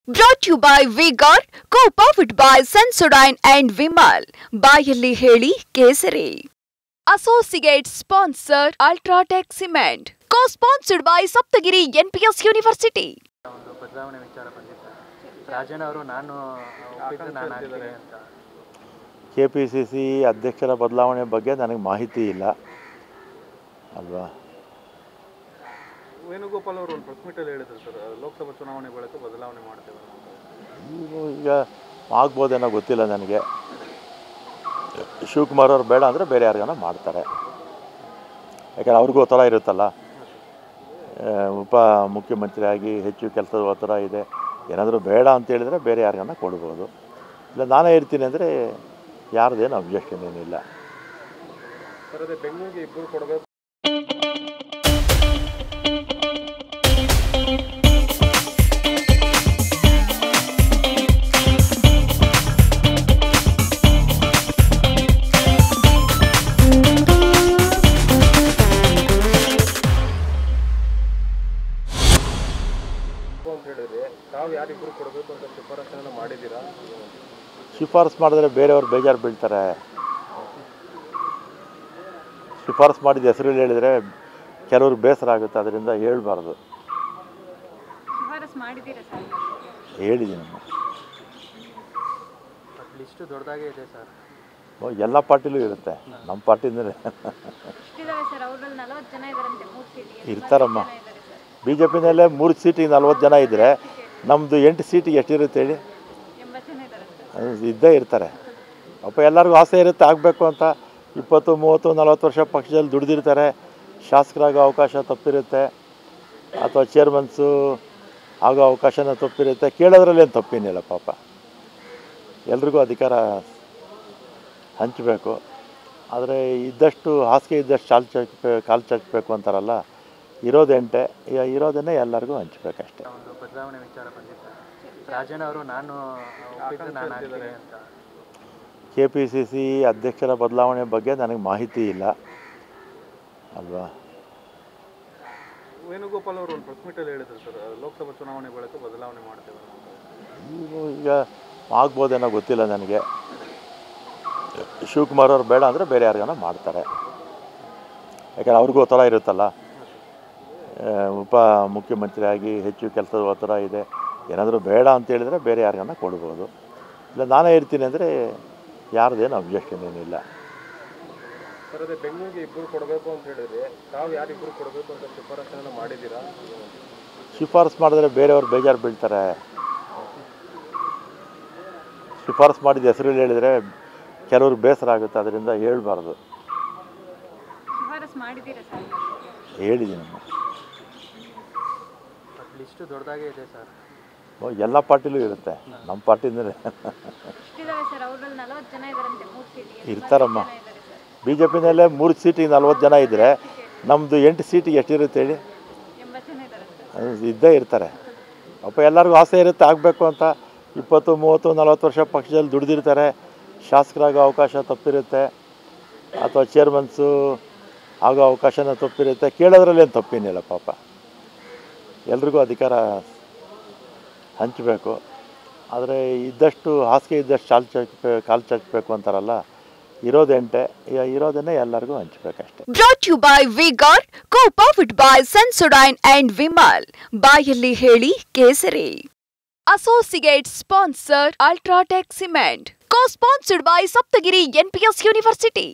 Brought to you by V-Guard, co-powered by Sensodyne and Vimal. ಬಾಯಲ್ಲಿ ಹೇಳಿ ಕೇಸರಿ. Associate sponsor Ultratech Cement. Co-sponsored by Saptagiri NPS University. ಒಂದು ಬದಲಾವಣೆ ವಿಚಾರ ಬಂದಿತ್ತು. ರಾಜಣ್ಣ ಅವರು ನಾನು ಒಪ್ಪಿದ್ರೆ ನಾನು ಆಗ್ತೀನಿ ಅಂತ. ಕೆಪಿಸಿಸಿ ಅಧ್ಯಕ್ಷರ ಬದಲಾವಣೆ ಬಗ್ಗೆ ನನಗೆ ಮಾಹಿತಿ ಇಲ್ಲ ಅಲ್ವಾ. ವೇಣುಗೋಪಾಲ್ ಅವರು ಒಂದು ಪ್ರೆಸ್ ಮೀಟಲ್ಲಿ ಹೇಳಿದ್ರು ಸರ್, ಲೋಕಸಭಾ ಚುನಾವಣೆ ಬಳಿಕ ಬದಲಾವಣೆ ಮಾಡ್ತೇವೆ. ಈಗ ಆಗ್ಬೋದೇನೋ ಗೊತ್ತಿಲ್ಲ ನನಗೆ. ಶಿವಕುಮಾರ್ ಅವ್ರು ಬೇಡ ಅಂದರೆ ಬೇರೆ ಯಾರಿಗಾನ ಮಾಡ್ತಾರೆ, ಯಾಕಂದ್ರೆ ಅವ್ರಿಗೂ ಒತ್ತಡ ಇರುತ್ತಲ್ಲ. ಉಪ ಮುಖ್ಯಮಂತ್ರಿಯಾಗಿ ಹೆಚ್ಚು ಕೆಲಸದ ಒತ್ತಡ ಇದೆ. ಏನಾದರೂ ಬೇಡ ಅಂತ ಹೇಳಿದರೆ ಬೇರೆ ಯಾರಿಗಾನ ಕೊಡ್ಬೋದು, ಇಲ್ಲ ನಾನೇ ಇರ್ತೀನಿ ಅಂದರೆ ಯಾರ್ದೇನು ಅಬ್ಜೆಕ್ಷನ್ ಏನಿಲ್ಲ. ಸರ್, ಅದೇ ಬೆಂಗಳೂರಿಗೆ ಇಬ್ಬರು ಕೊಡಬೇಕು. ಅಂತ ಹೇಳಿದ್ರೆ ತಾವು ಯಾರಿಬ್ಬರು ಕೊಡಬೇಕು ಅಂತ ಶಿಫಾರಸನ್ನು ಮಾಡಿದ್ದೀರಾ? ಶಿಫಾರಸು ಮಾಡಿದ್ರೆ ಬೇರೆಯವ್ರು ಬೇಜಾರು ಬೀಳ್ತಾರೆ. ಶಿಫಾರಸು ಮಾಡಿದ ಹೆಸರು ಹೇಳಿದರೆ ಕೆಲವ್ರಿಗೆ ಬೇಸರ ಆಗುತ್ತೆ, ಅದರಿಂದ ಹೇಳ್ಬಾರ್ದು. ಹೇಳಿದ್ದೀನಿ ಲಿಸ್ಟು ದೊಡ್ಡದಾಗೇ ಇದೆ ಸರ್. ಎಲ್ಲ ಪಾರ್ಟಿಲೂ ಇರುತ್ತೆ, ನಮ್ಮ ಪಾರ್ಟಿಯಿಂದಲೇ ಇರ್ತಾರಮ್ಮ. ಬಿ ಜೆ ಪಿನಲ್ಲೇ 3 ಸೀಟಿಗೆ 40 ಜನ ಇದ್ದರೆ ನಮ್ಮದು 8 ಸೀಟಿಗೆ ಎಷ್ಟಿರುತ್ತೆ ಹೇಳಿ? ಇದ್ದೇ ಇರ್ತಾರೆ. ಅಪ್ಪ ಎಲ್ಲರಿಗೂ ಆಸೆ ಇರುತ್ತೆ ಆಗಬೇಕು ಅಂತ. 20, 30, 40 ವರ್ಷ ಪಕ್ಷದಲ್ಲಿ ದುಡಿದಿರ್ತಾರೆ. ಶಾಸಕರಾಗೋ ಅವಕಾಶ ತಪ್ಪಿರುತ್ತೆ, ಅಥವಾ ಚೇರ್ಮನ್ಸು ಆಗೋ ಅವಕಾಶನ ತಪ್ಪಿರುತ್ತೆ. ಕೇಳೋದ್ರಲ್ಲೇನು ತಪ್ಪೇನಿಲ್ಲ. ಪಾಪ ಎಲ್ರಿಗೂ ಅಧಿಕಾರ ಹಂಚಬೇಕು. ಆದರೆ ಇದ್ದಷ್ಟು ಹಾಸಿಗೆ ಇದ್ದಷ್ಟು ಕಾಲು ಚಾಚಬೇಕು ಅಂತಾರಲ್ಲ, ಇರೋದನ್ನೇ ಎಲ್ಲರಿಗೂ ಹಂಚಬೇಕಷ್ಟೆ. ಒಂದು ಬದಲಾವಣೆ ವಿಚಾರ ಬಂದಿತ್ತು. ರಾಜಣ್ಣ ಅವರು ನಾನು ಒಪ್ಪಿದ್ರೆ ನಾನು ಆಗ್ತೀನಿ ಅಂತ. ಕೆಪಿಸಿಸಿ ಅಧ್ಯಕ್ಷರ ಬದಲಾವಣೆ ಬಗ್ಗೆ ನನಗೆ ಮಾಹಿತಿ ಇಲ್ಲ ಅಲ್ವಾ. ವೇಣುಗೋಪಾಲ್ ಅವರು ಒಂದು ಪ್ರೆಸ್ ಮೀಟಲ್ಲಿ ಹೇಳಿದ್ರು ಸರ್, ಲೋಕಸಭಾ ಚುನಾವಣೆ ಬಳಿಕ ಬದಲಾವಣೆ ಮಾಡ್ತೇವೆ. ಈಗ ಆಗ್ಬೋದೇನೋ ಗೊತ್ತಿಲ್ಲ ನನಗೆ. ಶಿವಕುಮಾರ್ ಅವ್ರು ಬೇಡ ಅಂದರೆ ಬೇರೆ ಯಾರಿಗಾನ ಮಾಡ್ತಾರೆ, ಯಾಕಂದ್ರೆ ಅವ್ರಿಗೂ ಒತ್ತಡ ಇರುತ್ತಲ್ಲ. ಉಪ ಮುಖ್ಯಮಂತ್ರಿಯಾಗಿ ಹೆಚ್ಚು ಕೆಲಸದ ಒತ್ತಡ ಇದೆ. ಏನಾದರೂ ಬೇಡ ಅಂತ ಹೇಳಿದರೆ ಬೇರೆ ಯಾರಿಗಾನ ಕೊಡ್ಬೋದು, ಇಲ್ಲ ನಾನೇ ಇರ್ತೀನಿ ಅಂದರೆ ಯಾರ್ದೇನು ಅಬ್ಜೆಕ್ಷನ್ ಏನಿಲ್ಲ. ಸರ್, ಅದೇ ಬೆಂಗಳೂರಿಗೆ ಇಬ್ಬರು ಕೊಡಬೇಕು ಅಂತ ಹೇಳಿದ್ರೆ ತಾವು ಯಾರಿಬ್ಬರು ಕೊಡಬೇಕು ಅಂತ ಶಿಫಾರಸನ್ನು ಮಾಡಿದ್ದೀರಾ? ಶಿಫಾರಸು ಮಾಡಿದ್ರೆ ಬೇರೆಯವ್ರು ಬೇಜಾರು ಬೀಳ್ತಾರೆ. ಶಿಫಾರಸು ಮಾಡಿದ ಹೆಸರು ಹೇಳಿದರೆ ಕೆಲವ್ರಿಗೆ ಬೇಸರ ಆಗುತ್ತೆ, ಅದರಿಂದ ಹೇಳ್ಬಾರ್ದು. ಹೇಳಿದ್ದೀನಿ ಲಿಸ್ಟು ದೊಡ್ಡದಾಗೇ ಇದೆ ಸರ್. ಎಲ್ಲ ಪಾರ್ಟಿಲೂ ಇರುತ್ತೆ, ನಮ್ಮ ಪಾರ್ಟಿಯಿಂದಲೇ ಇರ್ತಾರಮ್ಮ. ಬಿ ಜೆ ಪಿನಲ್ಲೇ 3 ಸೀಟಿಗೆ 40 ಜನ ಇದ್ದರೆ ನಮ್ಮದು 8 ಸೀಟಿಗೆ ಎಷ್ಟಿರುತ್ತೆ ಹೇಳಿ? ಇದ್ದೇ ಇರ್ತಾರೆ. ಅಪ್ಪ ಎಲ್ಲರಿಗೂ ಆಸೆ ಇರುತ್ತೆ ಆಗಬೇಕು ಅಂತ. 20, 30, 40 ವರ್ಷ ಪಕ್ಷದಲ್ಲಿ ದುಡಿದಿರ್ತಾರೆ. ಶಾಸಕರಾಗೋ ಅವಕಾಶ ತಪ್ಪಿರುತ್ತೆ, ಅಥವಾ ಚೇರ್ಮನ್ಸು ಆಗೋ ಅವಕಾಶನ ತಪ್ಪಿರುತ್ತೆ. ಕೇಳೋದ್ರಲ್ಲೇನು ತಪ್ಪೇನಿಲ್ಲ. ಪಾಪ ಎಲ್ರಿಗೂ ಅಧಿಕಾರ ಹಂಚಬೇಕು. ಆದರೆ ಇದ್ದಷ್ಟು ಹಾಸಿಗೆ ಇದ್ದಷ್ಟು ಕಾಲು ಚಾಚಬೇಕು ಅಂತಾರಲ್ಲ, ಇರೋದನ್ನೇ ಎಲ್ಲರಿಗೂ ಹಂಚಬೇಕಷ್ಟೆ. Brought to you by V-Guard, co-powered by Sensodyne and Vimal. ಬಾಯಲ್ಲಿ ಹೇಳಿ ಕೇಸರಿ. Associate sponsor Ultratech Cement. Co-sponsored by Saptagiri NPS University.